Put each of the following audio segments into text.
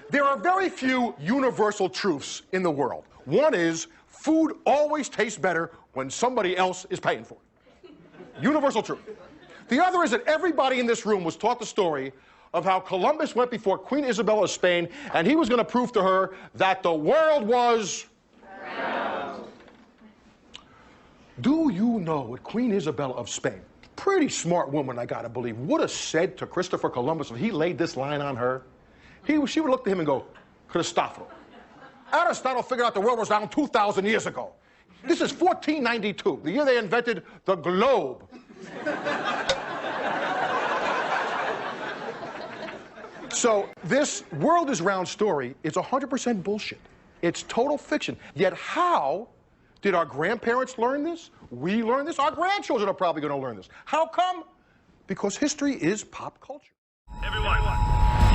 There are very few universal truths in the world. One is, food always tastes better when somebody else is paying for it. Universal truth. The other is that everybody in this room was taught the story of how Columbus went before Queen Isabella of Spain, and he was going to prove to her that the world was round. Do you know what Queen Isabella of Spain, pretty smart woman, I gotta believe, would have said to Christopher Columbus if he laid this line on her? She would look to him and go, Cristoforo, Aristotle figured out the world was round 2,000 years ago. This is 1492, the year they invented the globe. So this world is round story is 100% bullshit. It's total fiction. Yet how did our grandparents learn this? We learned this. Our grandchildren are probably going to learn this. How come? Because history is pop culture. Everyone,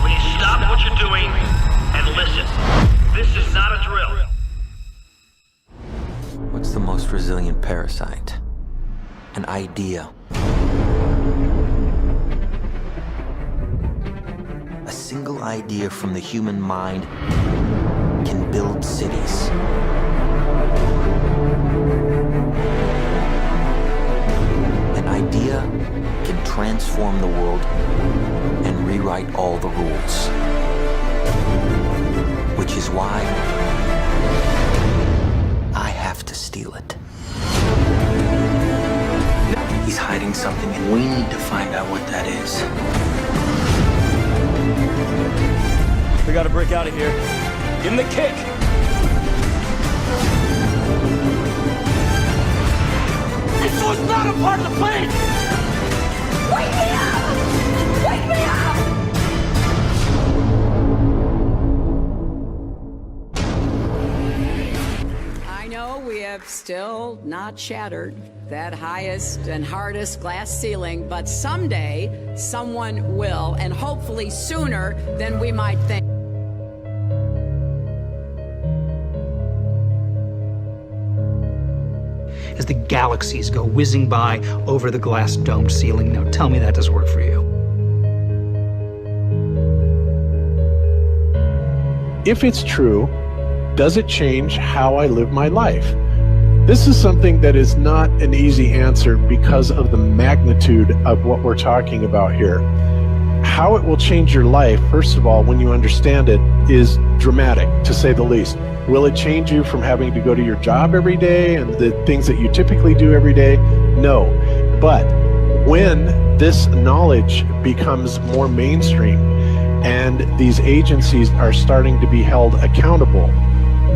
please stop what you're doing and listen. This is not a drill. What's the most resilient parasite? An idea. A single idea from the human mind can build cities. An idea can transform the world and rewrite all the rules. Which is why I have to steal it. He's hiding something, and we need to find out what that is. We gotta break out of here. Give him the kick! This was not a part of the plan! Wake me up! Wake me up! I know we have still not shattered that highest and hardest glass ceiling, but someday someone will, and hopefully sooner than we might think. As the galaxies go whizzing by over the glass domed ceiling. Now tell me that doesn't work for you. If it's true, does it change how I live my life? This is something that is not an easy answer because of the magnitude of what we're talking about here. How it will change your life, first of all, when you understand it, is dramatic, to say the least. Will it change you from having to go to your job every day and the things that you typically do every day? No. But when this knowledge becomes more mainstream and these agencies are starting to be held accountable,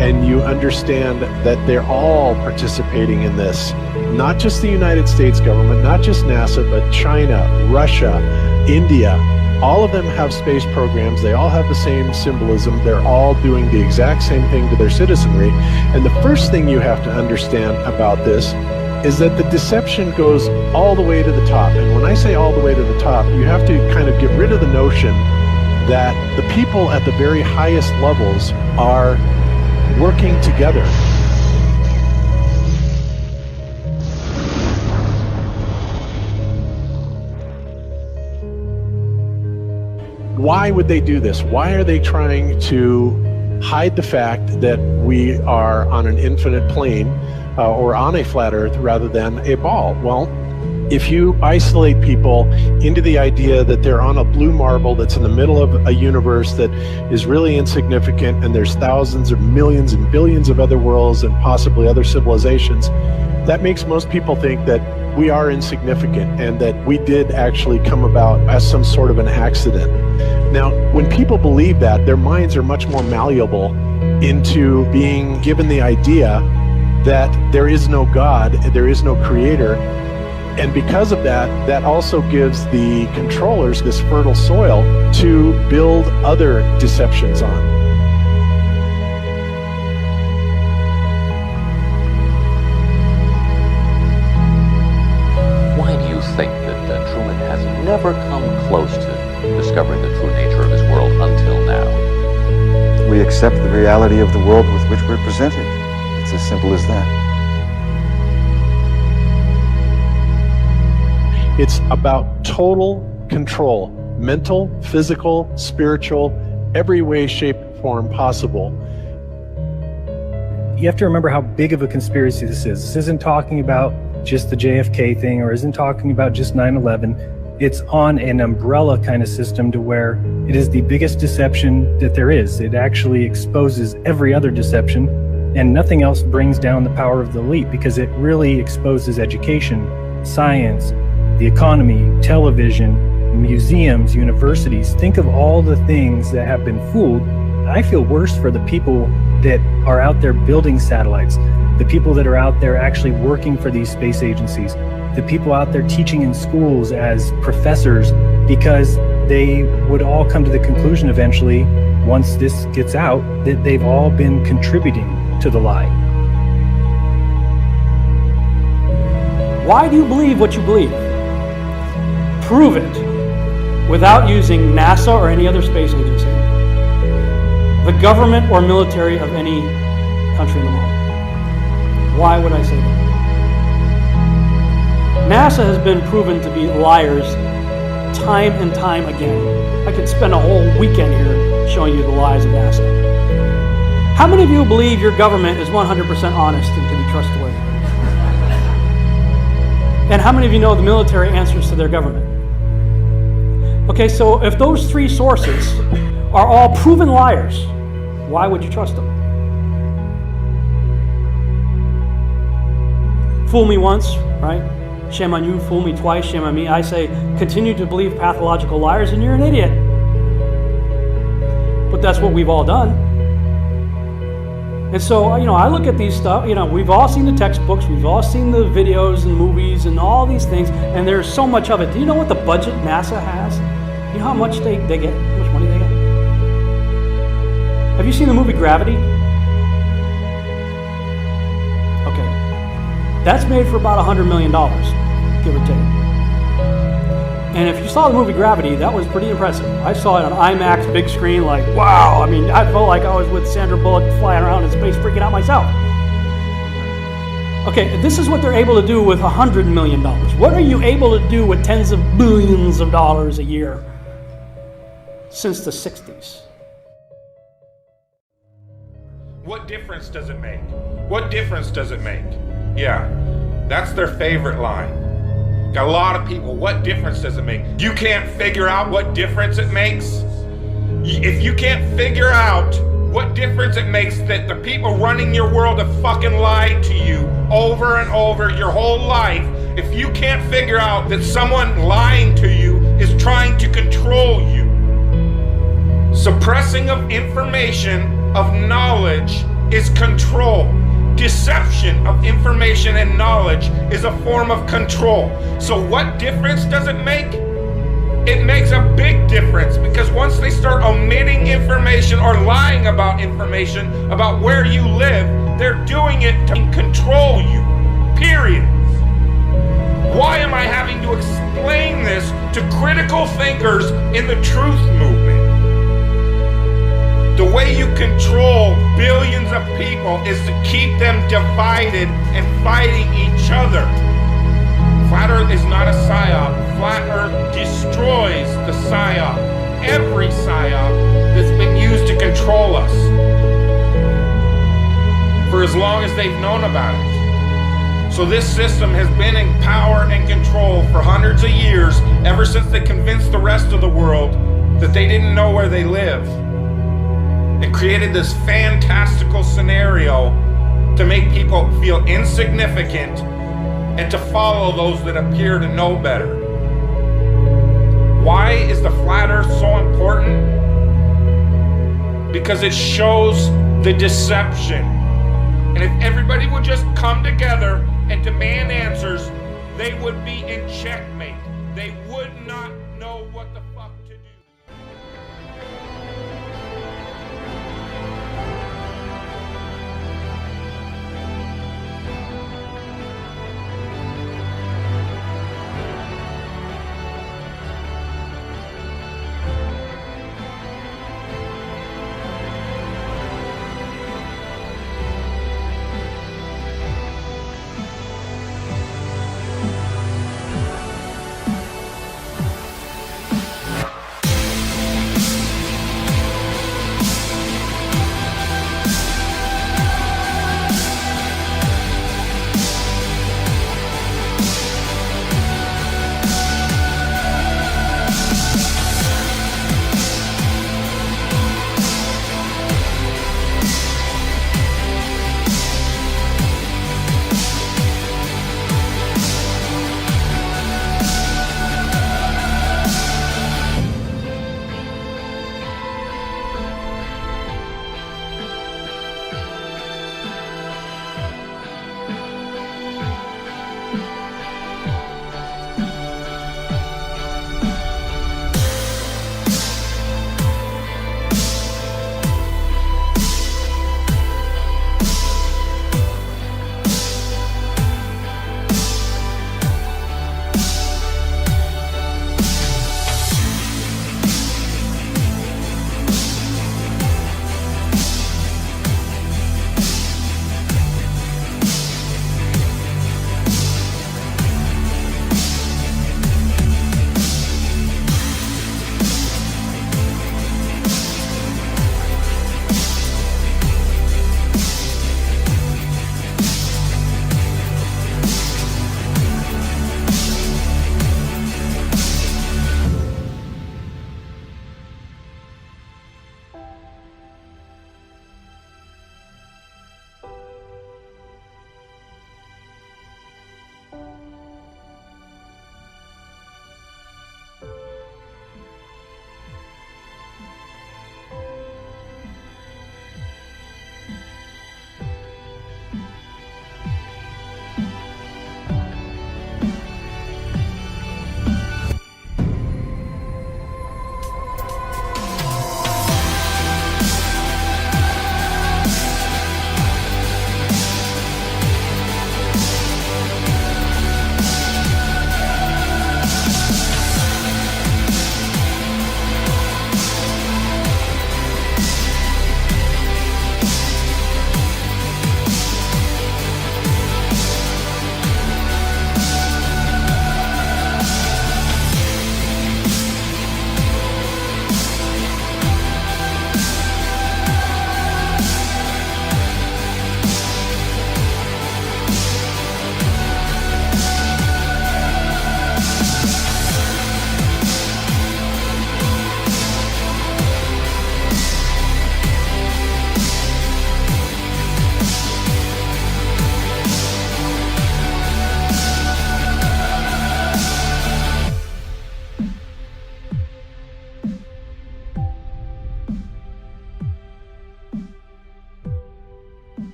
and you understand that they're all participating in this, not just the United States government, not just NASA, but China, Russia, India, all of them have space programs. They all have the same symbolism. They're all doing the exact same thing to their citizenry. And the first thing you have to understand about this is that the deception goes all the way to the top. And when I say all the way to the top, you have to kind of get rid of the notion that the people at the very highest levels are working together. Why would they do this? Why are they trying to hide the fact that we are on an infinite plane or on a flat earth rather than a ball? Well, if you isolate people into the idea that they're on a blue marble that's in the middle of a universe that is really insignificant, and there's thousands or millions and billions of other worlds and possibly other civilizations, that makes most people think that we are insignificant and that we did actually come about as some sort of an accident. Now, when people believe that, their minds are much more malleable into being given the idea that there is no God, there is no creator. And because of that, that also gives the controllers this fertile soil to build other deceptions on. Why do you think that Truman has never come close to discovering the true nature of his world until now? We accept the reality of the world with which we're presented. It's as simple as that. It's about total control, mental, physical, spiritual, every way, shape, and form possible. You have to remember how big of a conspiracy this is. This isn't talking about just the JFK thing or isn't talking about just 9/11. It's on an umbrella kind of system to where it is the biggest deception that there is. It actually exposes every other deception, and nothing else brings down the power of the elite because it really exposes education, science, the economy, television, museums, universities. Think of all the things that have been fooled. I feel worse for the people that are out there building satellites, the people that are out there actually working for these space agencies, the people out there teaching in schools as professors, because they would all come to the conclusion eventually, once this gets out, that they've all been contributing to the lie. Why do you believe what you believe? Prove it without using NASA or any other space agency, the government or military of any country in the world. Why would I say that? NASA has been proven to be liars time and time again. I could spend a whole weekend here showing you the lies of NASA. How many of you believe your government is 100% honest and can be trustworthy? And how many of you know the military answers to their government? Okay, so if those three sources are all proven liars, why would you trust them? Fool me once, right? Shame on you. Fool me twice, shame on me. I say, continue to believe pathological liars and you're an idiot. But that's what we've all done. And so, I look at these stuff, we've all seen the textbooks, we've all seen the videos and movies and all these things, and there's so much of it. Do you know what the budget NASA has? You know how much they get? How much money they get? Have you seen the movie Gravity? Okay. That's made for about $100 million, give or take. And if you saw the movie Gravity, that was pretty impressive. I saw it on IMAX, big screen, like, wow. I mean, I felt like I was with Sandra Bullock flying around in space, freaking out myself. Okay, this is what they're able to do with $100 million. What are you able to do with tens of billions of dollars a year since the 60s? What difference does it make? What difference does it make? Yeah, that's their favorite line. Got a lot of people, what difference does it make? You can't figure out what difference it makes? If you can't figure out what difference it makes that the people running your world have fucking lied to you over and over your whole life, if you can't figure out that someone lying to you is trying to control you, suppressing of information, of knowledge, is control. Deception of information and knowledge is a form of control. So what difference does it make? It makes a big difference, because once they start omitting information or lying about information about where you live, they're doing it to control you, period. Why am I having to explain this to critical thinkers in the truth movement? The way you control billions of people is to keep them divided and fighting each other. Flat Earth is not a psyop. Flat Earth destroys the psyop. Every psyop that's been used to control us for as long as they've known about it. So this system has been in power and control for hundreds of years, ever since they convinced the rest of the world that they didn't know where they live. It created this fantastical scenario to make people feel insignificant and to follow those that appear to know better. Why is the flat earth so important? Because it shows the deception. And if everybody would just come together and demand answers, they would be in checkmate. They would not